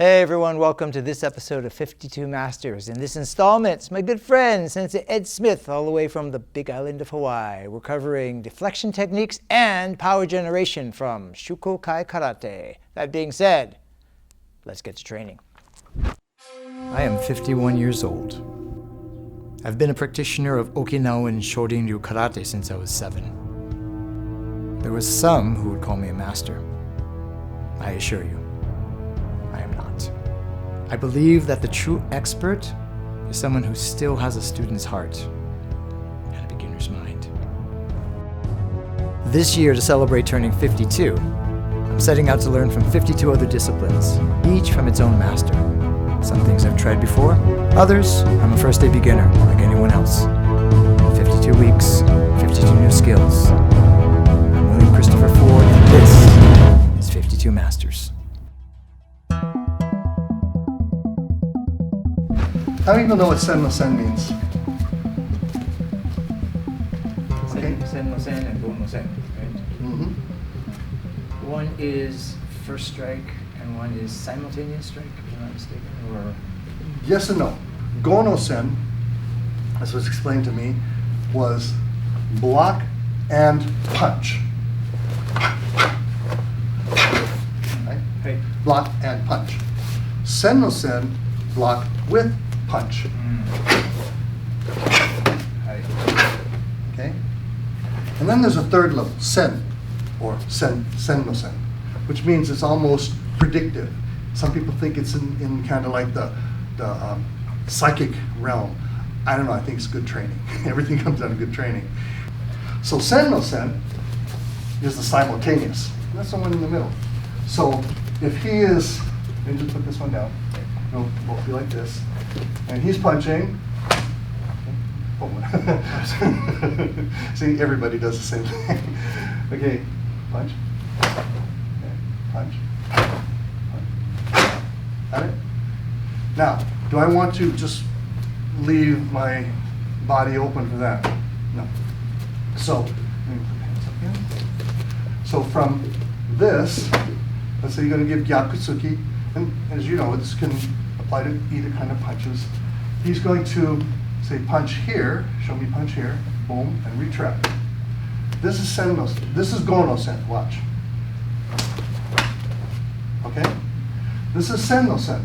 Hey everyone, welcome to this episode of 52 Masters. In this installment, my good friend, Sensei Ed Smith, all the way from the big island of Hawaii. We're covering deflection techniques and power generation from Shukokai Karate. That being said, let's get to training. I am 51 years old. I've been a practitioner of Okinawan Shorin-ryu Karate since I was 7. There was some who would call me a master. I assure you, I am not. I believe that the true expert is someone who still has a student's heart and a beginner's mind. This year, to celebrate turning 52, I'm setting out to learn from 52 other disciplines, each from its own master. Some things I've tried before, others I'm a first-day beginner like anyone else. 52 weeks, 52 new skills. I'm William Christopher Ford, and this is 52 Masters. How many people know what sen no sen means? Sen no sen and bon no sen, right? Mm-hmm. One is first strike and one is simultaneous strike, if I'm not mistaken, or? Yes and no. Go no sen, as was explained to me, was block and punch. Right? Right. Block and punch. Sen no sen, block with punch. Okay? And then there's a third level, sen, or sen no sen, which means it's almost predictive. Some people think it's in kind of like the psychic realm. I don't know, I think it's good training. Everything comes out of good training. So sen no sen is the simultaneous. That's the one in the middle. So if he is, let me just put this one down. It'll both be like this. And he's punching. Oh. See, everybody does the same thing. Okay, punch. Okay, punch. Punch. Got it? Now, do I want to just leave my body open for that? No. So, let me put my hands up here. So from this, let's say you're going to give gyakutsuki, and as you know, this can apply to either kind of punches. He's going to say punch here, show me punch here, boom, and retract. This is sen no, this is go no sen, watch. Okay? This is sen no sen.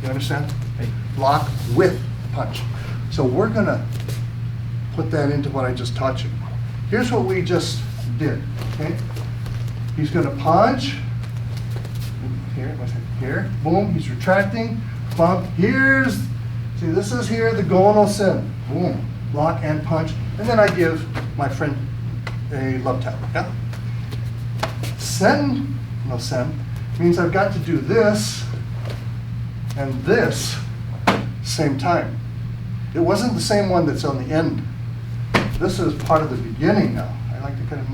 You understand? Block with punch. So we're gonna put that into what I just taught you. Here's what we just did, okay? He's gonna punch, here, boom, he's retracting, bump, here's, see this is here, the go no sen, boom, block and punch, and then I give my friend a love tap, yeah? Sen no sen means I've got to do this and this same time. It wasn't the same one that's on the end. This is part of the beginning now. I like to kind of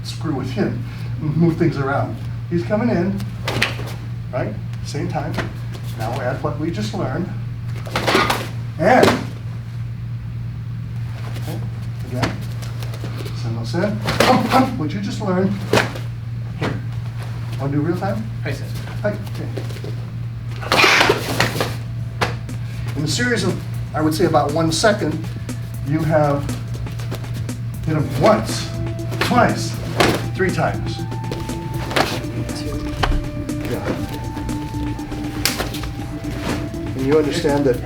screw with him, move things around. He's coming in, right? Same time. Now we'll add what we just learned. And, okay, again, sen no sen, pump, pump, what you just learned. Here. Want to do real time? Hi, sir. Hi. Okay. In a series of, I would say about 1 second, you have hit him once, twice, 3 times. Yeah. And you understand that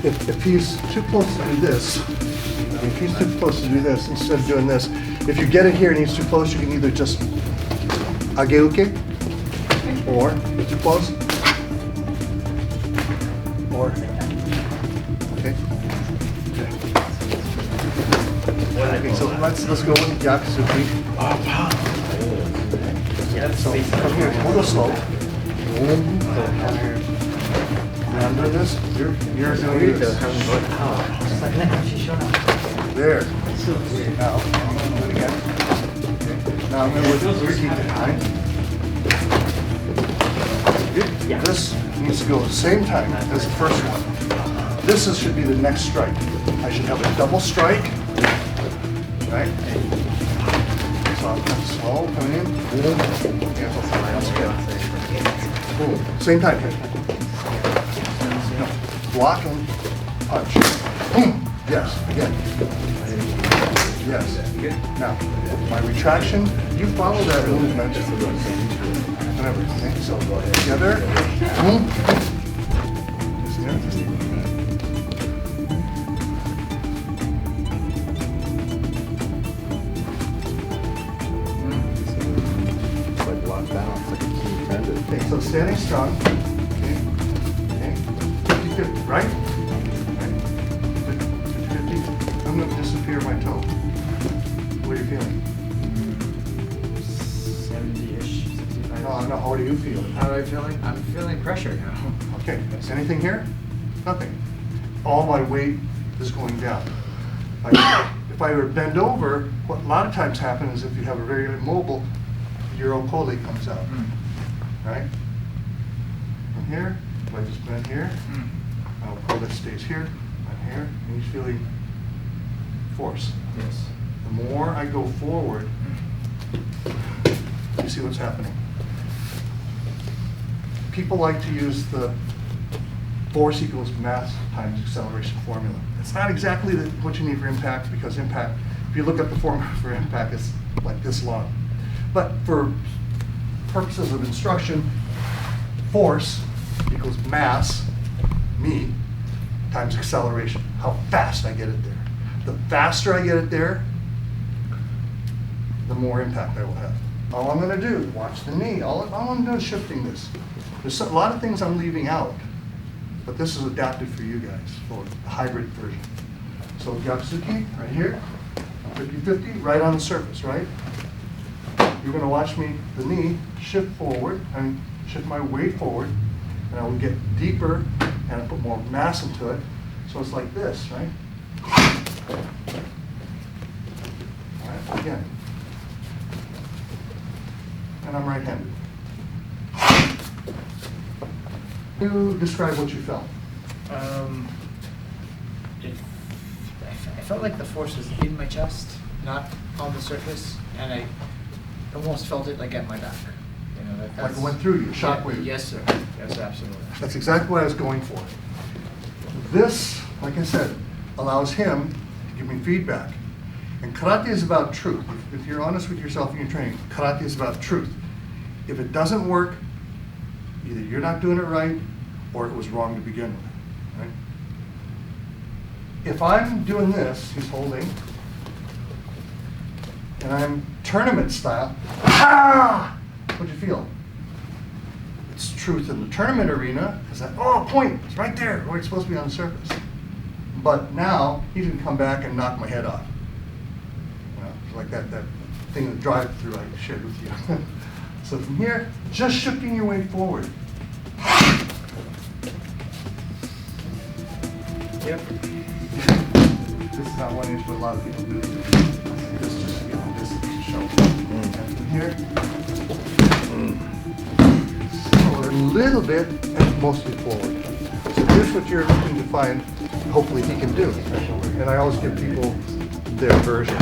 if he's too close to do this, if he's too close to do this instead of doing this, if you get it here and he's too close, you can either just ageuke, or too close, or, okay? Okay, so let's go with Gyakutsuki. So from here, we'll go slow. And I'm doing this. You're doing this. There. Now, do it again. Okay. Now I'm going to repeat the time. This needs to go the same time as the first one. This should be the next strike. I should have a double strike. right? Soft and slow, coming in. Boom. Yeah, that's good. Boom. Same type here. No. Block and punch. Boom. Yes, again. Yes. Now, my retraction, you follow that movement. Whatever. Okay, so together. Boom. Okay, so standing strong. Okay. Okay. 50-50, right? Right. 50-50. I'm going to disappear my toe. What are you feeling? 70-ish, 65. No, how do you feel? How am I feeling? I'm feeling pressure now. Okay. Anything here? Nothing. All my weight is going down. If I were to bend over, what a lot of times happens is if you have a very immobile, your okole comes out. Right? From here, if I just bend here, my okole stays here, and here, and he's feeling force. Yes. The more I go forward, you see what's happening. People like to use the force equals mass times acceleration formula. It's not exactly what you need for impact, because impact, if you look at the formula for impact, it's like this long. But for purposes of instruction, force equals mass, me, times acceleration, how fast I get it there. The faster I get it there, the more impact I will have. All I'm going to do, watch the knee. All I'm doing is shifting this. There's a lot of things I'm leaving out, but this is adapted for you guys, for the hybrid version. So Gyatsuki, right here, 50-50, right on the surface, right? You're going to watch me, the knee, shift forward, and shift my weight forward, and I will get deeper and I'll put more mass into it. So it's like this, right? All right, again. And I'm right-handed. You describe what you felt. I felt like the force was in my chest, not on the surface, and I almost felt it like at my back. You know, Like it went through you, shockwave. Yes, sir. Yes, absolutely. That's exactly what I was going for. This, like I said, allows him to give me feedback. And karate is about truth. If you're honest with yourself in your training, karate is about truth. If it doesn't work, either you're not doing it right or it was wrong to begin with, right? If I'm doing this, he's holding, and I'm tournament style, what'd you feel? It's truth in the tournament arena, is that, oh, point, it's right there, where it's supposed to be on the surface. But now, he can come back and knock my head off. You know, it's like that thing that drive-through I shared with you. So from here, just shifting your weight forward. Yep. This is not 1 inch, but a lot of people do. This is just, this is to show. And from here, forward a little bit, and mostly forward. So here's what you're looking to find, hopefully he can do. And I always give people their version.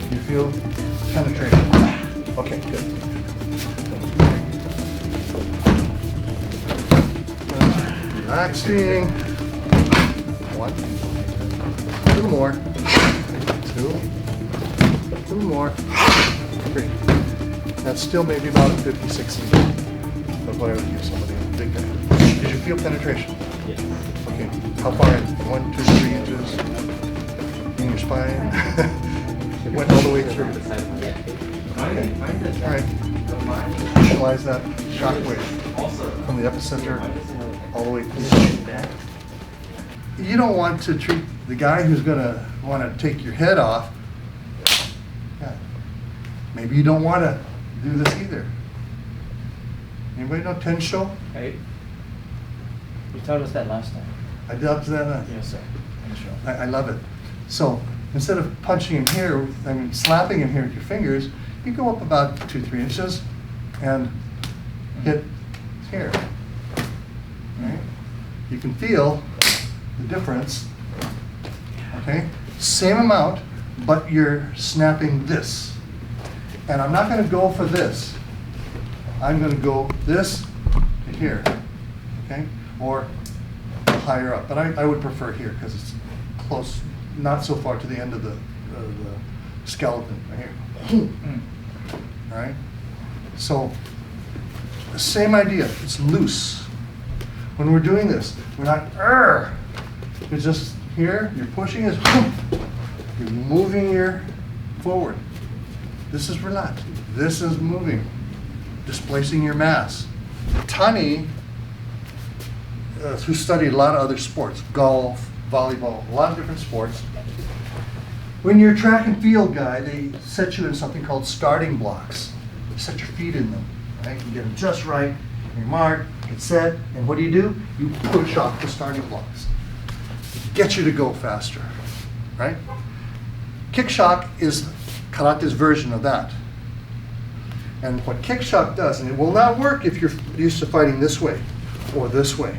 You feel penetration. Okay, good. Relaxing. 1, 2 more. 2 more. 3. That's still maybe about a 50, 60 of what I would give somebody a big guy. Did you feel penetration? Yes. Okay. How far in? 1, 2, 3 inches in your spine? It went all the way through. Okay. All right. Visualize that shock wave from the epicenter all the way through. You don't want to treat the guy who's going to want to take your head off. Yeah. Maybe you don't want to do this either. Anybody know Tensho? Right. You taught us that last time. I did that. Yes, sir. I love it. So instead of punching him here, slapping him here with your fingers, you go up about 2, 3 inches and hit here. you can feel the difference. Okay? Same amount, but you're snapping this. And I'm not going to go for this. I'm going to go this to here. Okay? Or higher up. But I would prefer here because it's close, not so far to the end of the skeleton. Right here. All right? So, the same idea. It's loose. When we're doing this, we're not, you're just here, you're pushing it, you're moving your forward. This is relaxed. This is moving, displacing your mass. Tani, who studied a lot of other sports, golf, volleyball, a lot of different sports. When you're a track and field guy, they set you in something called starting blocks. You set your feet in them, right? You get them just right, you mark, get set, and what do? You push off the starting blocks. Get you to go faster, right? Kick shock is karate's version of that. And what kick shock does, and it will not work if you're used to fighting this way or this way.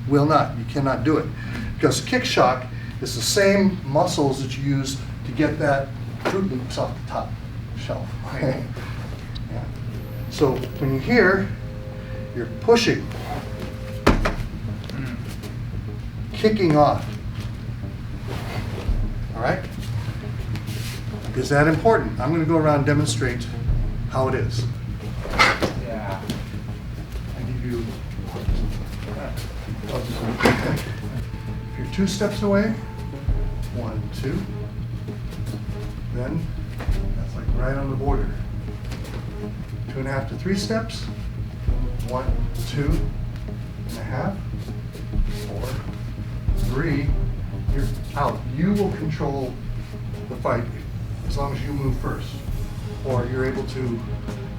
Will not. You cannot do it. Because kick shock is the same muscles that you use to get that Fruit Loops off the top shelf. Okay? Yeah. So when you're here, you're pushing, kicking off. All right? Is that important? I'm going to go around and demonstrate how it is. Yeah. I give you. If you're 2 steps away, 1, 2. Then that's like right on the border. 2.5 to 3 steps. 1, 2.5, 4, 3. You're out. You will control the fight as long as you move first, or you're able to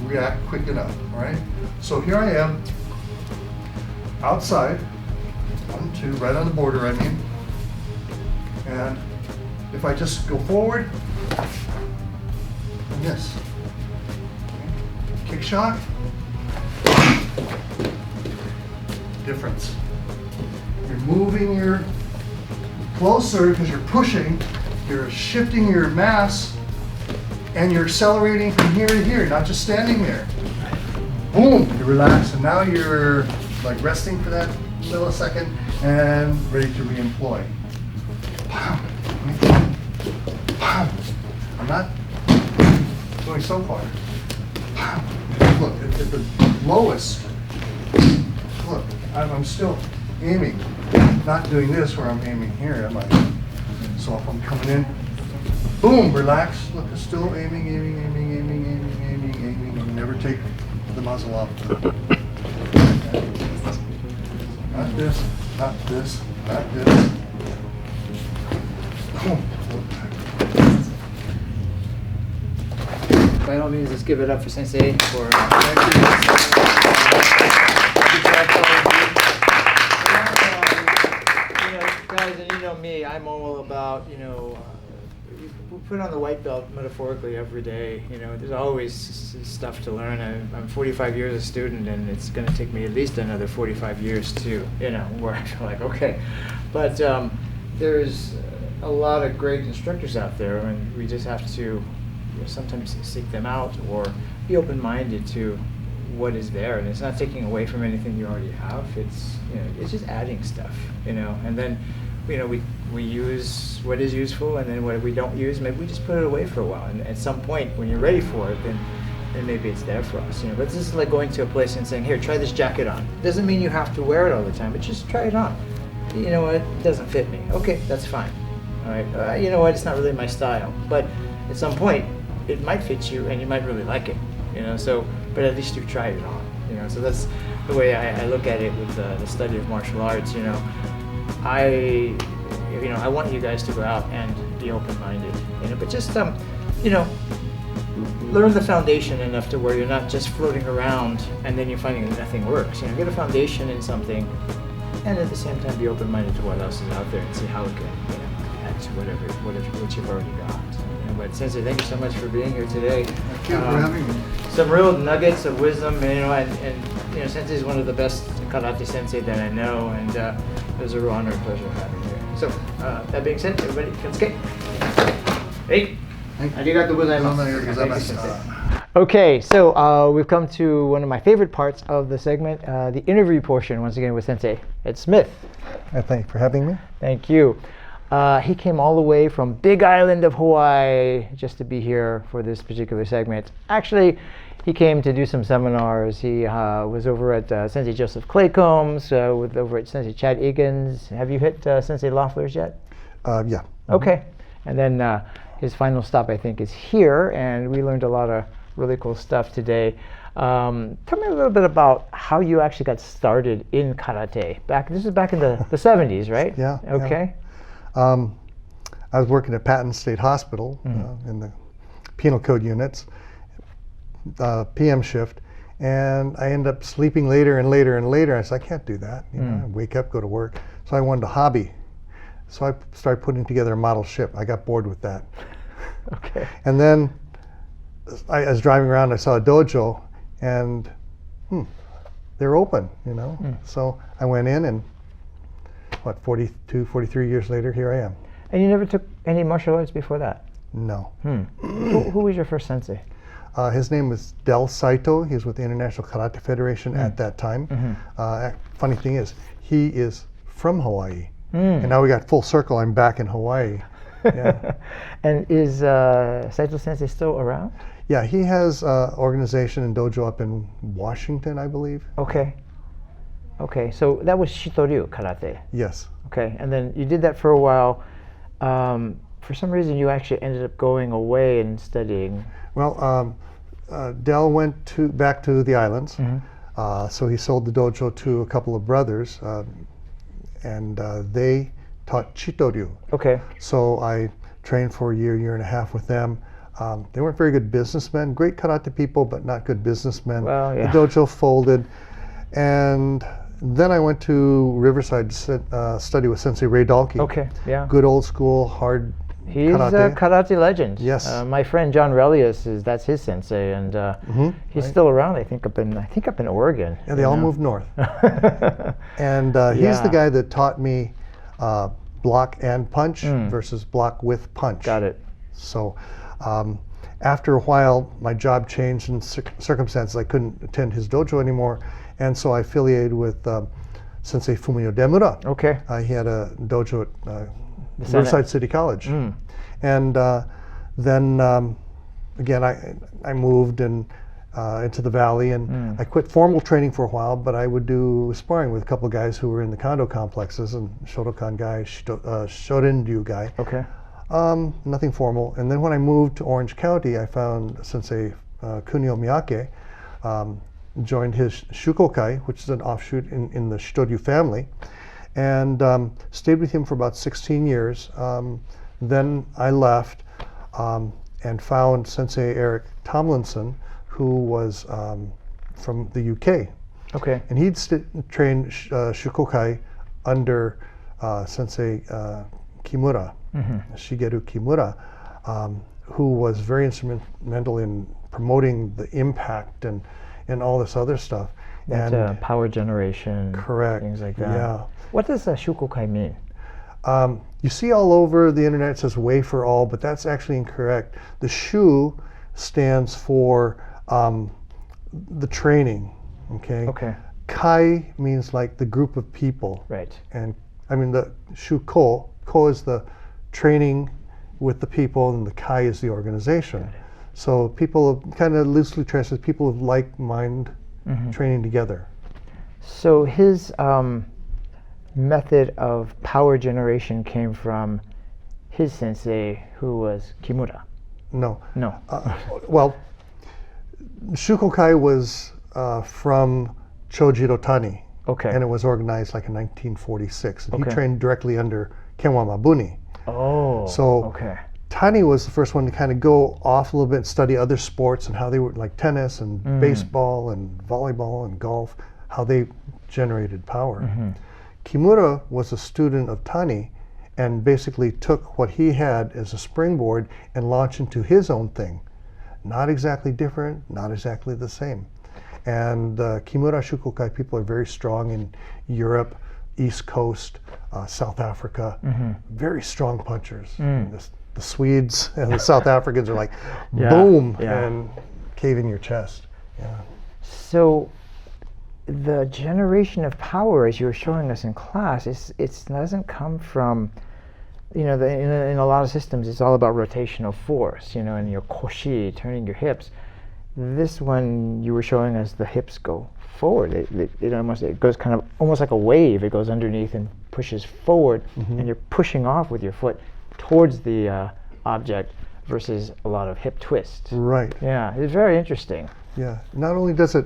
react quick enough. All right. So here I am, outside. 1, 2, right on the border. I mean, and if I just go forward, and this, okay. Kick shock. Difference. You're moving your closer because you're pushing, you're shifting your mass, and you're accelerating from here to here, not just standing there. Boom, you relax, and now you're like resting for that millisecond and ready to re-employ. I'm not going so far. Look, at the lowest, look, I'm still aiming, not doing this where I'm aiming here, am I? So if I'm coming in, boom, relax. Look, I'm still aiming, and never take the muzzle off. Not this, not this, not this. Boom. By all means, let's give it up for Sensei for guys, and you know me, I'm all about, we put on the white belt metaphorically every day. There's always stuff to learn. I'm 45 years a student, and it's going to take me at least another 45 years to, where I feel like, okay. But there's a lot of great instructors out there, and we just have to sometimes seek them out or be open-minded to what is there. And it's not taking away from anything you already have. It's it's just adding stuff, and then we use what is useful, and then what we don't use, maybe we just put it away for a while. And at some point, when you're ready for it, then maybe it's there for us. But this is like going to a place and saying, "Here, try this jacket on." Doesn't mean you have to wear it all the time, but just try it on. You know what? It doesn't fit me. Okay, that's fine. All right. You know what? It's not really my style, but at some point, it might fit you, and you might really like it. So, but at least you've tried it on. So that's the way I look at it with the study of martial arts. I want you guys to go out and be open-minded. But just learn the foundation enough to where you're not just floating around and then you're finding that nothing works. Get a foundation in something, and at the same time be open-minded to what else is out there and see how it can add to what you've already got. But Sensei, thank you so much for being here today. Thank you for having me. Some real nuggets of wisdom, and Sensei is one of the best karate sensei that I know, and it was a real honor and pleasure having you here. So, that being said, everybody, Katsuke. Hey! Arigatou gozaimasu. Thank you, Sensei. Okay, so we've come to one of my favorite parts of the segment, the interview portion, once again with Sensei Ed Smith. Thank you for having me. Thank you. He came all the way from Big Island of Hawaii just to be here for this particular segment. Actually, he came to do some seminars. He was over at Sensei Joseph Claycombs, over at Sensei Chad Egan's. Have you hit Sensei Loeffler's yet? Yeah. Okay. And then his final stop, I think, is here, and we learned a lot of really cool stuff today. Tell me a little bit about how you actually got started in karate. This is back in the 70s, right? Yeah. Okay. Yeah. I was working at Patton State Hospital in the penal code units, PM shift, and I ended up sleeping later and later and later. I said, I can't do that. You know, I wake up, go to work. So I wanted a hobby. So I started putting together a model ship. I got bored with that. Okay. And then I was driving around, I saw a dojo, and they're open, you know. So I went in, and 42, 43 years later, here I am. And you never took any martial arts before that? No. Who was your first sensei? His name was Del Saito. He was with the International Karate Federation at that time. Funny thing is, he is from Hawaii. And now we got full circle, I'm back in Hawaii. Yeah. And is Saito Sensei still around? Yeah, he has organization and dojo up in Washington, I believe. Okay. Okay, so that was Shitoryu karate. Yes. Okay, and then you did that for a while. For some reason, you actually ended up going away and studying. Well, Del went back to the islands, so he sold the dojo to a couple of brothers, and they taught Chitoryu. Okay. So I trained for a year and a half with them. They weren't very good businessmen, great karate people, but not good businessmen. Well, yeah. The dojo folded, and then I went to Riverside to study with Sensei Ray Dalkey. Okay, yeah. Good old school, hard He's karate. a karate legend. Yes. My friend John Relius that's his sensei, and he's still around. I think up in Oregon. Yeah, they all moved north. And he's the guy that taught me block and punch versus block with punch. Got it. So after a while, my job changed in circumstances. I couldn't attend his dojo anymore, and so I affiliated with Sensei Fumio Demura. Okay. He had a dojo at Riverside City College. And then again, I moved into the valley, and I quit formal training for a while, but I would do sparring with a couple of guys who were in the condo complexes, and Shotokan guy, Shorin-ryu guy. Okay. Nothing formal. And then when I moved to Orange County, I found Sensei Kunio Miyake, joined his Shukokai, which is an offshoot in the Shitoryu family, and stayed with him for about 16 years. Then I left and found Sensei Eric Tomlinson, who was from the UK. Okay. And he'd trained Shukokai under Sensei Kimura, Shigeru Kimura, who was very instrumental in promoting the impact and all this other stuff. That's power generation. Correct. Things like that. Yeah. What does Shukokai mean? You see all over the internet, it says way for all, but that's actually incorrect. The Shu stands for the training, okay? Okay. Kai means like the group of people. Right. And I mean the Shuko is the training with the people, and the Kai is the organization. So people kind of loosely translated, people of like mind training together. So his method of power generation came from his sensei, who was Kimura. No. No. Well, Shukokai was from Chojiro Tani. Okay. And it was organized like in 1946. And Okay. he trained directly under Kenwa Mabuni. Oh. So okay. Tani was the first one to kind of go off a little bit and study other sports and how they were, like tennis and baseball and volleyball and golf, how they generated power. Kimura was a student of Tani and basically took what he had as a springboard and launched into his own thing. Not exactly different, not exactly the same. And Kimura Shukokai people are very strong in Europe, East Coast, South Africa. Very strong punchers. The Swedes and the South Africans are like, boom, and cave in your chest. Yeah. So the generation of power, as you were showing us in class, it doesn't come from, in a lot of systems, it's all about rotational force, and your koshi, turning your hips. This one, you were showing us the hips go forward. It goes kind of almost like a wave. It goes underneath and pushes forward, and you're pushing off with your foot towards the object versus a lot of hip twists. Right. Yeah, it's very interesting. Yeah. Not only does it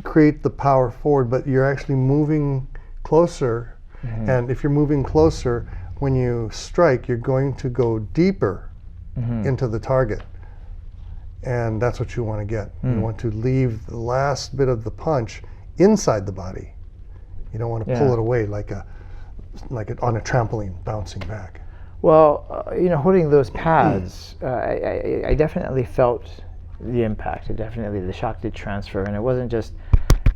create the power forward, but you're actually moving closer. And if you're moving closer, when you strike, you're going to go deeper into the target. And that's what you want to get. You want to leave the last bit of the punch inside the body. You don't want to pull it away like on a trampoline bouncing back. Well, holding those pads, I definitely felt the impact. The shock did transfer, and it wasn't just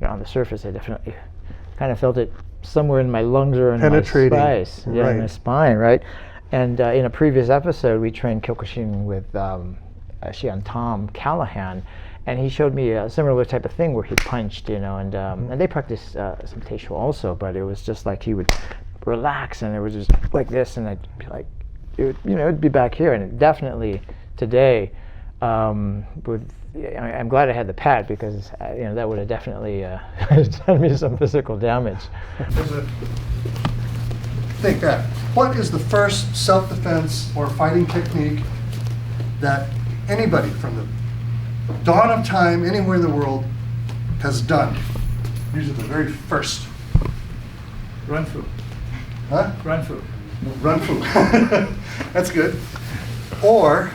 on the surface. I definitely kind of felt it somewhere in my lungs or in my spice, in my spine, right? And in a previous episode, we trained Kyokushin with Shian Tom Callahan, and he showed me a similar type of thing where he punched, and they practiced some Teisho also, but it was just like he would relax, and it was just like this, and I'd be like, it'd be back here, and it definitely today, I'm glad I had the pad because that would have definitely done me some physical damage. Think that. What is the first self-defense or fighting technique that anybody from the dawn of time, anywhere in the world, has done? Usually the very first. Run fu. Huh? Run fu. Run fu. That's good. Or,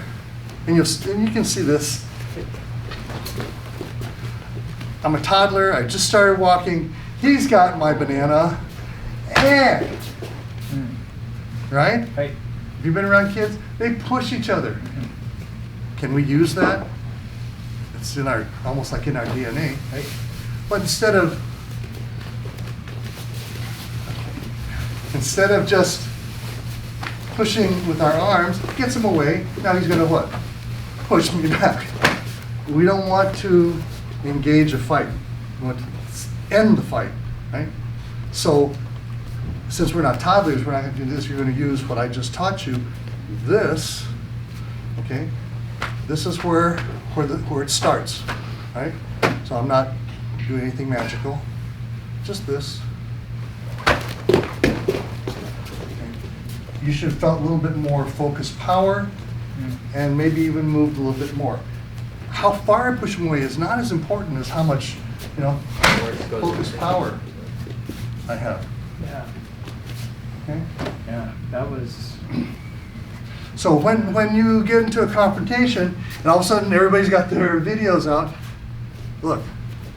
and you can see this. I'm a toddler. I just started walking. He's got my banana, and right? Right. Have you been around kids? They push each other. Can we use that? It's in our, almost like in our DNA, right? But instead of just pushing with our arms, gets him away. Now he's going to what? Push me back. We don't want to engage a fight. We want to end the fight, right? So since we're not toddlers, we're not going to do this. You're going to use what I just taught you. This, okay? This is where it starts, right? So I'm not doing anything magical. Just this. You should have felt a little bit more focused power, and maybe even moved a little bit more. How far I push them away is not as important as how much, focused power I have. Yeah. Okay? Yeah. That was. So when you get into a confrontation, and all of a sudden everybody's got their videos out, look,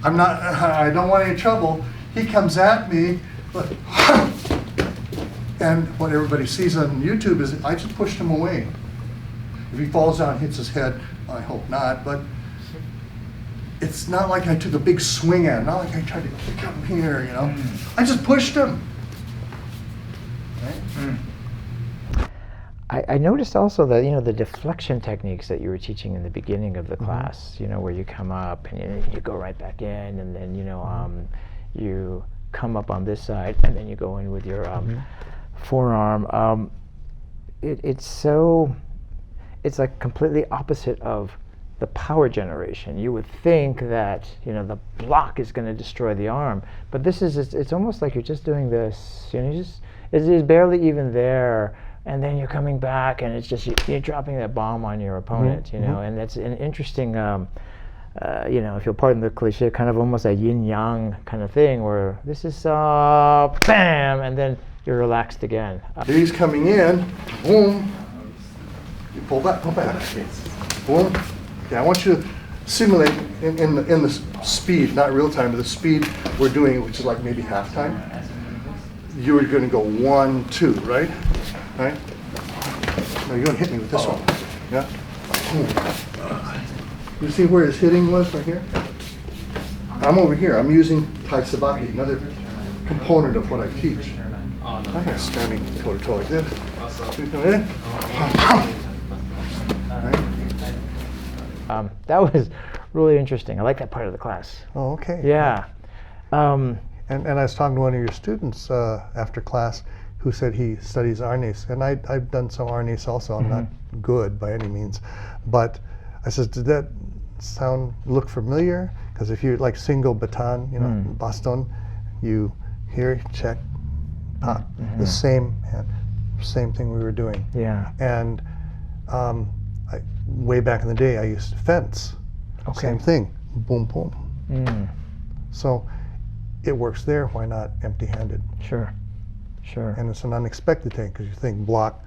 I don't want any trouble. He comes at me, look, and what everybody sees on YouTube is I just pushed him away. If he falls down and hits his head, I hope not, but it's not like I took a big swing at him, not like I tried to kick him here, I just pushed him. Right? I noticed also that the deflection techniques that you were teaching in the beginning of the class, where you come up and you go right back in, and then you come up on this side and then you go in with your forearm. It's like completely opposite of the power generation. You would think that the block is going to destroy the arm, but it's almost like you're just doing this. It's barely even there. And then you're coming back, and it's just you're dropping that bomb on your opponent, and that's an interesting, if you'll pardon the cliche, kind of almost a yin-yang kind of thing, where this is bam, and then you're relaxed again. He's coming in, boom, you pull back, boom. Okay, I want you to simulate in the speed, not real time, but the speed we're doing, which is like maybe half time. You're going to go 1, 2, right? Right? No, you're going to hit me with this one. Yeah? You see where his hitting was right here? I'm over here. I'm using Tai Sabaki, another component of what I teach. I'm not standing toe to toe like this. That was really interesting. I like that part of the class. Oh, okay. Yeah. And I was talking to one of your students after class who said he studies Arnis. And I've done some Arnis also. I'm not good by any means. But I said, did that look familiar? Because if you like single baton, you know, baston, you here, check, pop, the same hand, same thing we were doing. Yeah. And way back in the day, I used to fence. Okay. Same thing, boom, boom. So it works there. Why not empty-handed? Sure. Sure. And it's an unexpected thing because you think block,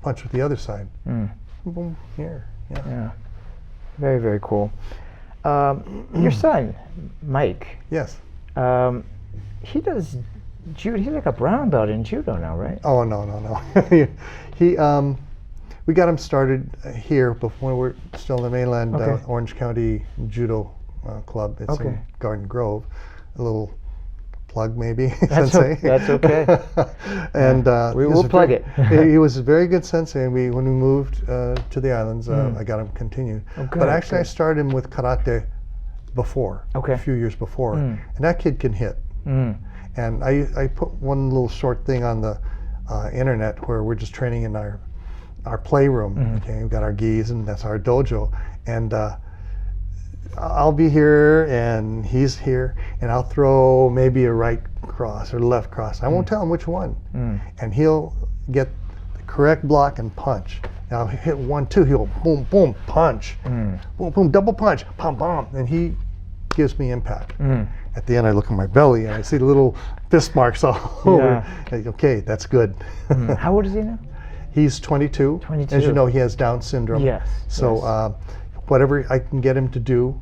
punch with the other side. Boom, here. Yeah. Yeah. Very, very cool. Your son, Mike. Yes. He does judo. He's like a brown belt in judo now, right? Oh no. He we got him started here before we're still in the mainland. Orange County Judo Club. It's in Garden Grove. A little plug maybe. That's okay. And we will plug it. He was a very good sensei, and when we moved to the islands, I got him continued. But actually, I started him with karate before, a few years before, and that kid can hit. And I put one little short thing on the internet where we're just training in our playroom. Okay, we've got our gis, and that's our dojo, and I'll be here and he's here, and I'll throw maybe a right cross or left cross. I won't tell him which one, and he'll get the correct block and punch. And I'll hit 1, 2. He'll boom, boom, punch, boom, boom, double punch, pom, pom, and he gives me impact. At the end, I look at my belly and I see the little fist marks all over. Okay, that's good. How old is he now? He's 22. 22. As you know, he has Down syndrome. Yes. So whatever I can get him to do,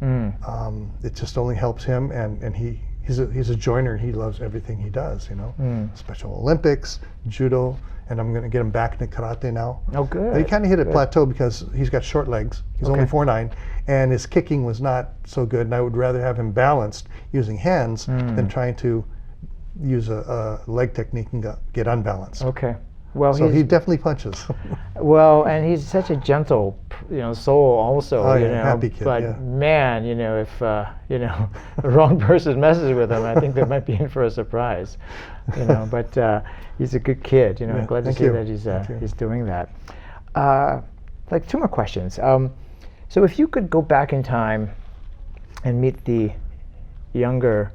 it just only helps him. And he's a joiner. He loves everything he does. You know, Special Olympics, judo, and I'm going to get him back into karate now. Oh, good. But he kind of hit a plateau because he's got short legs. He's only 4'9", and his kicking was not so good. And I would rather have him balanced using hands than trying to use a leg technique and get unbalanced. Okay. Well, so he definitely punches. Well, and he's such a gentle, soul also. Oh, yeah, happy kid. But man, if the wrong person messes with him, I think they might be in for a surprise. But he's a good kid. I'm glad to see that he's doing that. Like 2 more questions. So if you could go back in time and meet the younger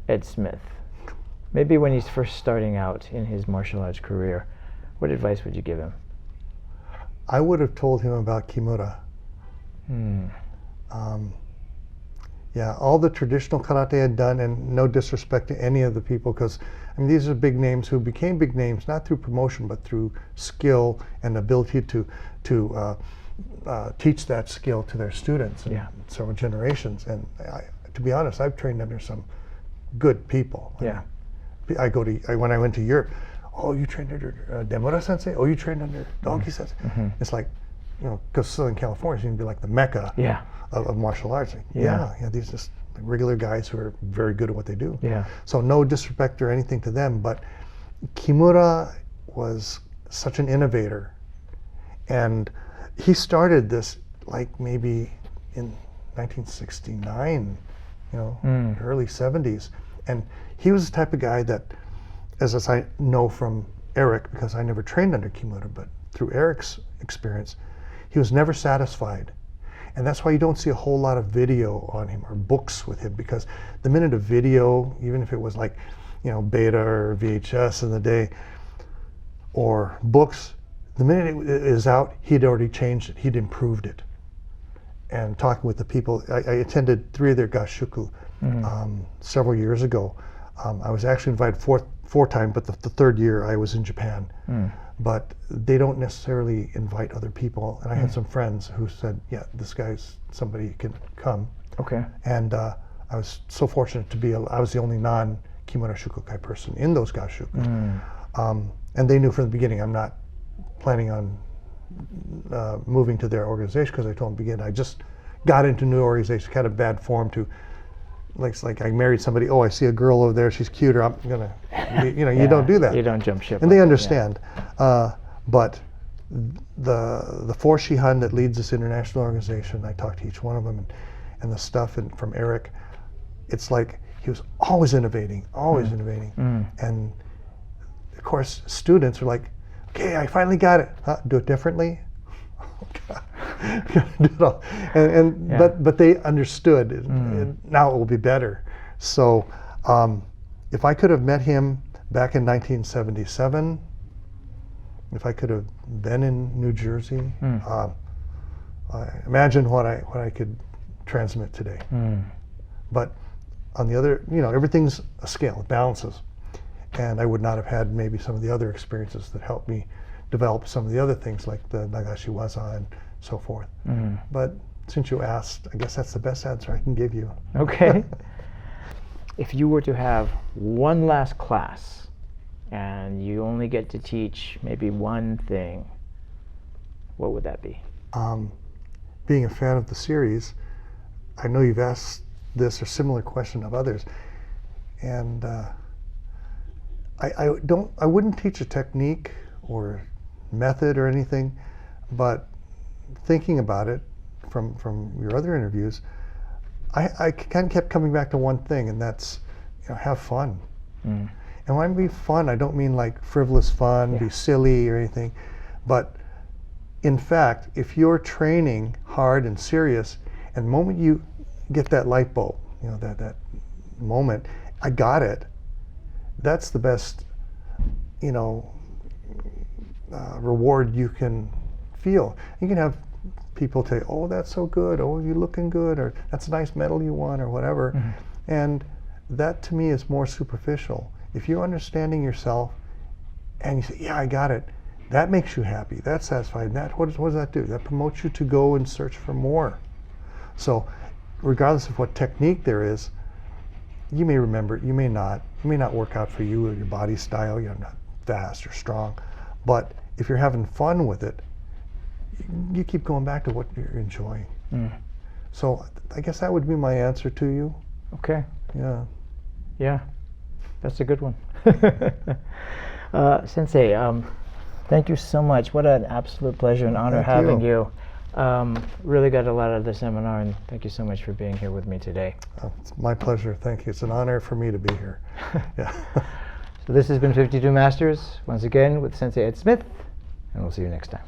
Ed Smith, maybe when he's first starting out in his martial arts career, what advice would you give him? I would have told him about Kimura. All the traditional karate I'd done, and no disrespect to any of the people, because these are big names who became big names not through promotion but through skill and ability to teach that skill to their students in several generations. And to be honest, I've trained under some good people. When I went to Europe, oh, you trained under Demura Sensei? Oh, you trained under Donkey Sensei? It's like, because Southern California seems to be like the mecca of martial arts. Like, these are just regular guys who are very good at what they do. So no disrespect or anything to them, but Kimura was such an innovator. And he started this like maybe in 1969, early 70s. And he was the type of guy that, as I know from Eric, because I never trained under Kimura, but through Eric's experience, he was never satisfied. And that's why you don't see a whole lot of video on him or books with him, because the minute a video, even if it was like, beta or VHS in the day, or books, the minute it is out, he'd already changed it, he'd improved it. And talking with the people, I attended 3 of their gashuku several years ago. I was actually invited four times, but the 3rd year I was in Japan. But they don't necessarily invite other people. And I had some friends who said, yeah, this guy's somebody who can come. Okay. And I was so fortunate to be, I was the only non-Kimura Shukokai person in those gashuku. And they knew from the beginning I'm not planning on moving to their organization, because I told them to begin. I just got into new organization, kind of bad form to like I married somebody. Oh, I see a girl over there. She's cuter. I'm gonna, you don't do that. You don't jump ship. And they understand. But the four Shihan that leads this international organization, I talked to each one of them, and the stuff from Eric, it's like he was always innovating, innovating. And of course, students are like, okay, I finally got it. Do it differently. But they understood. And now it will be better. So if I could have met him back in 1977, if I could have been in New Jersey, imagine what I could transmit today. But on the other, everyth's a scale, it balances. And I would not have had maybe some of the other experiences that helped me develop some of the other things like the Nagashi Waza and so forth. But since you asked, I guess that's the best answer I can give you. Okay. If you were to have one last class and you only get to teach maybe one thing, what would that be? Being a fan of the series, I know you've asked this or similar question of others, and I wouldn't teach a technique or method or anything, but thinking about it from your other interviews, I kind of kept coming back to one thing, and that's have fun. And when I mean fun, I don't mean like frivolous fun, be silly or anything, but in fact, if you're training hard and serious, and the moment you get that light bulb, that moment, I got it, that's the best, reward you can feel. You can have people say, oh, that's so good, oh, you're looking good, or that's a nice medal you won, or whatever. And that to me is more superficial. If you're understanding yourself and you say, yeah, I got it, that makes you happy, that's satisfying. What does that do? That promotes you to go and search for more. So regardless of what technique there is, you may remember it, you may not. It may not work out for you or your body style, you're not fast or strong. But if you're having fun with it, you keep going back to what you're enjoying. So I guess that would be my answer to you. Okay. Yeah. Yeah, that's a good one. Sensei, thank you so much. What an absolute pleasure and honor having you. Really got a lot out of the seminar, and thank you so much for being here with me today. It's my pleasure. Thank you. It's an honor for me to be here. Yeah. So this has been 52 Masters, once again with Sensei Ed Smith, and we'll see you next time.